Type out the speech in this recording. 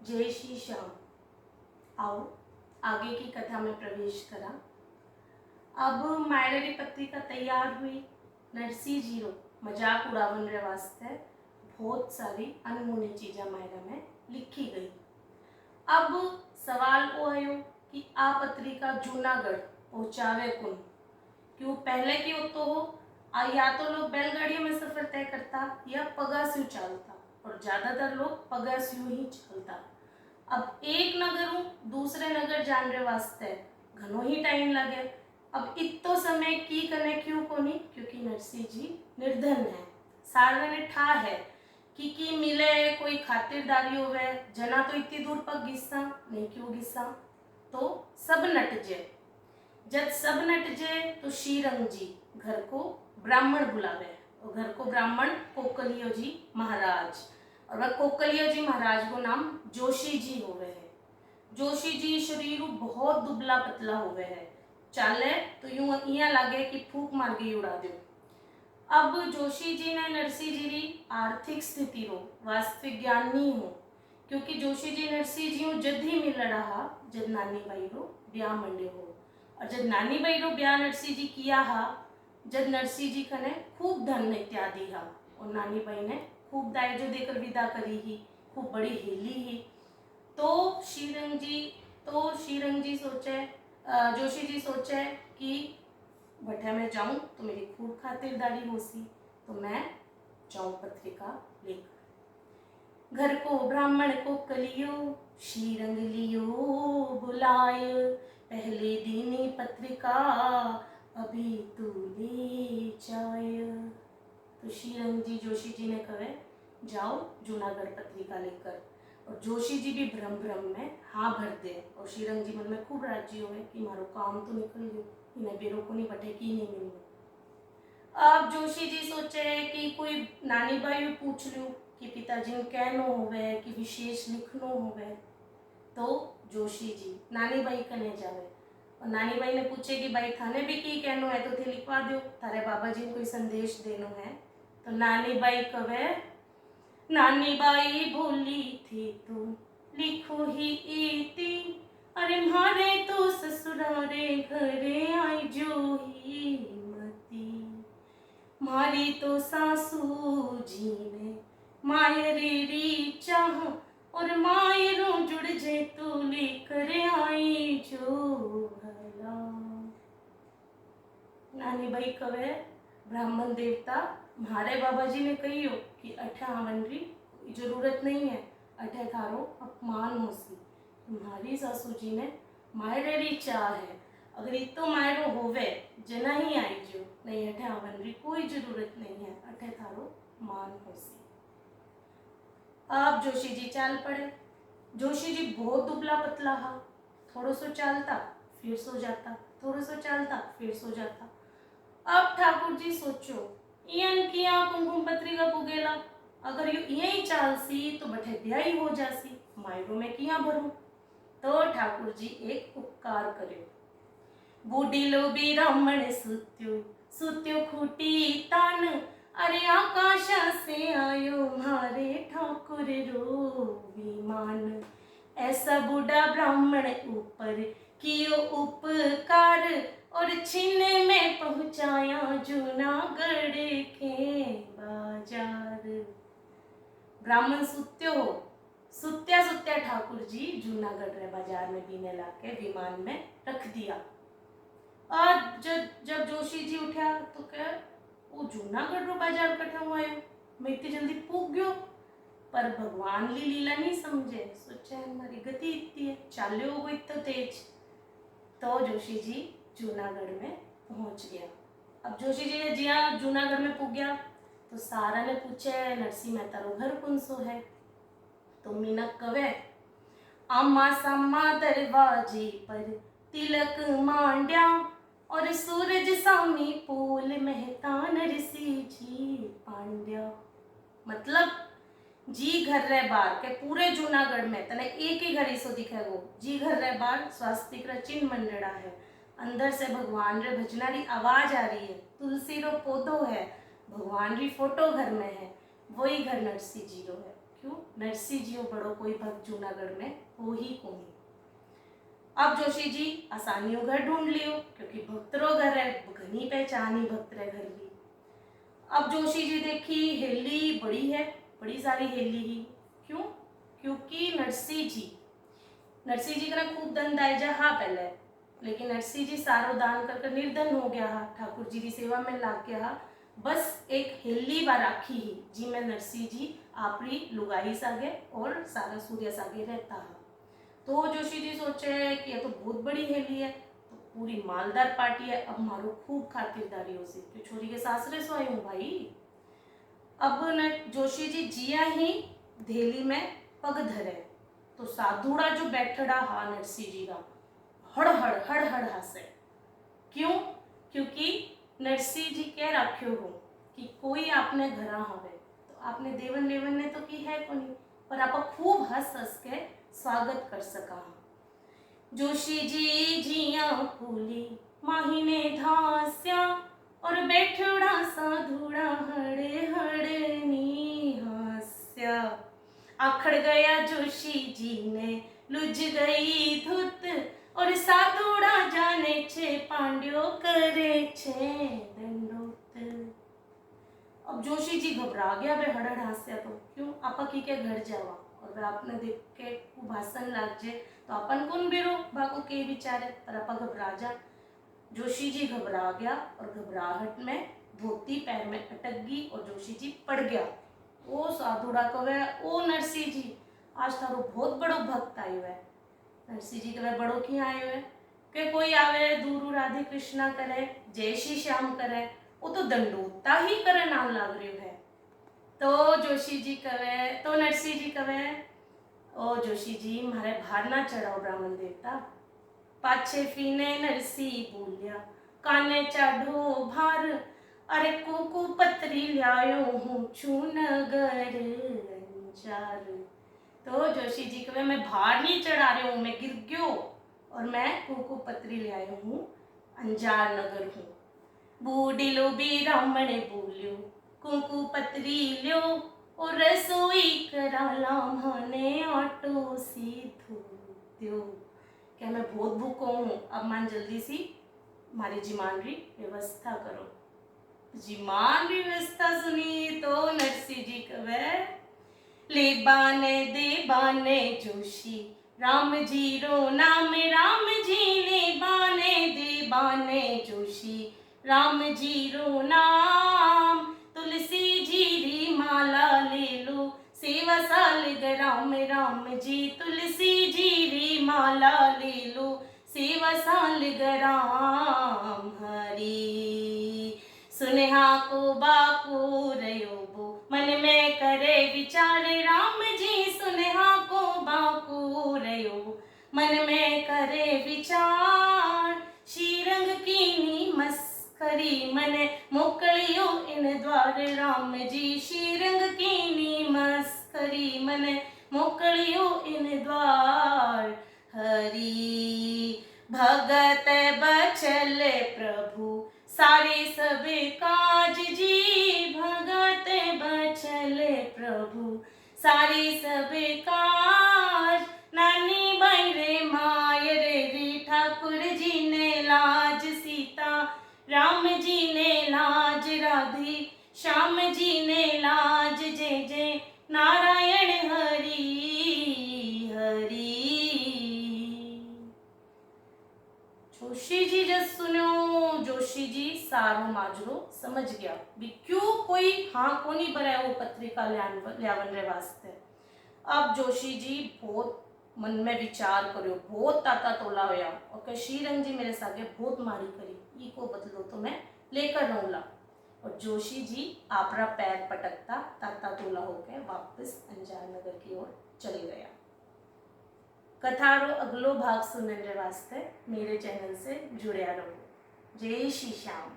जय श्री श्याम। आओ आगे की कथा में प्रवेश करा। अब मायरे पत्रिका तैयार हुई। नरसी जीरो मजाक उड़ावन रे वास्ते बहुत सारी अनमोनी चीज़ा मायरा में लिखी गई। अब सवाल वो आयो कि आ पत्रिका जूनागढ़ पहुंचावे कौन, क्यों पहले की तो हो या तो लोग बैलगाड़ियों में सफर तय करता या पगास्यू चलता, और ज्यादातर लोग पगास्यू ही चलता। अब एक नगर दूसरे नगर जानने वास्ते घणो ही टाइम लगे। अब इतो समय की कने क्यों कोनी, क्योंकि नरसी जी निर्धन है। सारे ने ठा है कि मिले कोई खातिरदारी होवे, जना तो इतनी दूर पग गिस्सा नहीं, क्यों गिस्सा तो सब नट जे। जब सब नट जे तो श्रीरंग जी घर को ब्राह्मण बुलावे, और घर को ब्राह्मण कोकलियो जी महाराज, और वह कोकलियो जी महाराज को नाम जोशी जी होवे है। जोशी जी शरीर बहुत दुबला पतला होवे है, चाले तो यूं इया लागे कि फूक मार के उड़ा दो। अब जोशी जी ने नरसी जी की आर्थिक स्थिति रो वास्तविक ज्ञान नहीं हो, क्योंकि जोशी जी नरसी जी जद ही मिल रहा जब नानी बाई रो ब्याह मंडे हो, और जब नानी बाई रो ब्याह नरसी जी किया हा, जब नरसी जी कने खूब धन इत्यादि हा, और नानी बाई ने खूब दायजो देकर विदा करी ही, खूब बड़ी हेली ही। तो श्रीरंग जी सोचे, जोशी जी सोचे कि भट्टा में जाऊं तो मेरी खूब खातिरदारी होसी, तो मैं जाऊं पत्रिका लेकर। घर को ब्राह्मण को कलियो श्रीरंग लियो बुलाय, पहले दीनी पत्रिका अभी तू ले जाय। तो श्रीरंग जी जोशी जी ने कहे जाओ जूनागढ़ पत्रिका लेकर, और जोशी जी भी भ्रम भ्रम में हाँ भर दे, और श्रीरंग जी मन में खूब राजी हुए कि मारो काम तो निकल गयो, इन्हें बेरो को नहीं बटे की नहीं मिलना। अब जोशी जी सोचे कि कोई नानी बाई पूछ लूं कि पिताजी ने कहनो होवे कि विशेष लिखनो होवे। तो जोशी जी नानी बाई कने जावे, और नानी बाई ने पूछे कि भाई थाने भी की कहनो है तो थे लिखवा दो, थारे बाबा जी ने कोई संदेश देनो है। तो नानी बाई कवे, नानी बाई बोली थी तो लिखो ही इति, अरे मारे तो ससुरारे घरे आई जो ही मती, मारी तो सासू जी ने मायरेरी चाह, और मायरों जुड़ जे तो लेकर आई जो भला। नानी बाई कवे, ब्राह्मण देवता मारे बाबा जी ने कहियो कि अठे आवन री जरूरत नहीं है, अठे थारो अपमान होसी। तुम्हारी सासू जी ने मायरे री चाह है, अगर इतो मायरो होवे जना ही आई जो, नहीं अठे आवन री कोई जरूरत नहीं है, अठे थारो मान होसी। अब जोशी जी चाल पड़े। जोशी जी बहुत दुबला पतला हा, थोड़ो सो चालता फिर सो जाता, थोड़ो सो चालता फिर सो जाता। अब ठाकुर जी सोचो इयन किया कुमकुम पत्रिका पुगेला, अगर यू यही चालसी तो बठे ब्याही हो जासी, मायरो में किया भरूं। तो ठाकुर जी एक उपकार करियो, बूढ़ी लो ब्राह्मण सुत्यो सुत्यो खूटी तान, अरे आकाशा से आयो मारे ठाकुर रो विमान। ऐसा बूढ़ा ब्राह्मण ऊपर कियो उपकार, और छीने में पहुंचाया जूनागढ़ के बाजार। ब्राह्मण सुत्यो हो, सुत्या सुत्या ठाकुर जी जूनागढ़ रे बाजार में बीने लाके विमान में रख दिया। और जब जोशी जी उठा तो क्या वो जूनागढ़ रो बाजार कठा हुआ है, मैं इतनी जल्दी पूग गयो। पर भगवान ली लीला नहीं समझे, सोचे हमारी गति इतनी है, चाल्यो वो इतना तेज। तो जोशी जी जूनागढ़ में पहुंच गया। अब जोशी जी ने जिया जूनागढ़ में पहुंच गया तो सारा ने पूछे नरसी मेहता रो घर कौन सो है। तो मीनक कवे, आमा सामा दरवाजे पर तिलक मांड्या, और सूरज सामी पोल मेहता नरसी जी पांड्या। मतलब जी घर रे बार के पूरे जूनागढ़ में तने एक ही घर ही सो दिखे वो जी घर रे बार स्वास्तिक रा चिन्ह मंडड़ा है, अंदर से भगवान रे भजना री आवाज आ रही है, तुलसी रो पौधो है, भगवान री फोटो घर में है, वही घर नरसी जी रो है। क्यों नरसिंह जी बड़ो कोई भक्त जूनागढ़ में हो ही कोनी। अब जोशी जी आसानियों घर ढूंढ लियो क्योंकि भक्तरो घर है, घनी पहचानी भक्त रे घर की। अब जोशी जी देखी हेली बड़ी है, बड़ी सारी हेली ही। क्यों? क्योंकि नरसिंह जी का खूब धन दायजा हा पहले, लेकिन नरसिंह जी सारो दान कर निर्धन हो गया हा, ठाकुर जी की सेवा में लाग गया हा। बस एक हेली बार राखी ही जी में नरसिंह जी आपरी लुगाई सागे और सारा सूर्य सागे रहता हा। तो जोशी जी सोचे कि ये तो बहुत बड़ी हेली है, तो पूरी मालदार पार्टी है, अब मारो खूब खातिरदारी हो सी कि छोरी के सासरे सो आई हूँ भाई। अब न जोशी जी जिया ही धेली में पग धरे तो साधुड़ा जो बैठड़ा हा नरसिंह जी का हड़ हंसे। क्यों? क्योंकि नरसिंह जी कह रख्यो हो कि कोई आपने घरा हवे तो आपने देवन लेवन ने तो की है कोनी, पर आप खूब हंस हंस के स्वागत कर सका। जोशी जी जिया फूली माहीने धास्या और बैठड़ा साधुड़ा हड़े हड़े नी हास्या। आखड़ गया जोशी जी ने लुझ गई धुत और साधुड़ा जाने छे पांड्यो करे छे दंडोत। अब जोशी जी घबरा गया वे हड़ड़ हास्या तो क्यों आपा की के घर जावा और वे आपने देख के खूब भाषण लाग जे तो अपन कौन बेरो भागो के विचारे, पर आपा घबरा जा। जोशी जी घबरा गया और घबराहट में धोती पैर में अटक गई और जोशी जी पड़ गया। ओ साधुड़ा कवे ओ नरसिंह जी आज थारो बहुत बड़ो भक्त आयो है। नरसिंह जी कहे बड़ो क्यों आयो है? के कोई आवे दूर राधे कृष्णा करे जय श्री श्याम करे वो तो दंडोता ही करे नाम लाग रही है। तो जोशी जी कहे तो नरसिंह जी कहे ओ जोशी जी मारे भार ना चढ़ाओ ब्राह्मण देवता। पाछे फीने नरसिंह बोलिया काने चढ़ो भार अरे कुकू पत्री लायो हूँ जूनागढ़ अंजार। तो जोशी जी कहे मैं भार नहीं चढ़ा रही हूँ, मैं गिर गयो और मैं कुकू पत्री ले आयो हूँ अंजार नगर हूँ। बूढ़िलो भी ब्राह्मण बोलियो कुकू पत्री लियो और रसोई कराला माने आटो सीधो द्यो। क्या मैं बहुत भूखो हूँ, अब मान जल्दी सी हमारी जिमानरी व्यवस्था करो। जिमानरी व्यवस्था सुनी तो नरसिंह जी कहे ले बाने दे बाने जोशी राम जी रो नाम राम जी ले बाने दे बाने जोशी राम जी रो नाम। तुलसी जी री माला ले लो सेवा साल राम राम जी तुलसी जी री माला ले लो सेवा साल राम हरी। सुनेहा को बाको रयो बो मन में करे विचार राम जी सुनेहा को बाको रयो मन में करे विचार। श्रीरंग की मस्करी मने मोकलियो इन द्वार राम जी श्रीरंग की मस्करी मने मोकलियो इन द्वार हरी। भगत बचल प्रभु सारे सब काज जी भगत बचल प्रभु सारे सब काज। नानी बाई रे माय रे ठाकुर जी ने लाज सीता राम जी ने लाज राधे श्याम जी ने लाज जय जय नारायण हरि हरि। जोशी जी जब सुनो जोशी जी सारो माजरो समझ गया भी क्यों कोई हाँ को नहीं भराया वो पत्रिका ल्यावन रे वास्ते। अब जोशी जी बहुत मन में विचार करो बहुत ताता तोला होया और कह श्रीरंग जी मेरे सागे बहुत मारी करी ई को बदलो तो मैं लेकर रहूंगा। और जोशी जी आपरा पैर पटकता ताता तोला होकर वापस अंजार नगर की ओर चले गया। कथारो अगलो भाग सुनने वास्ते मेरे चैनल से जुड़े रहो। जय श्री श्याम।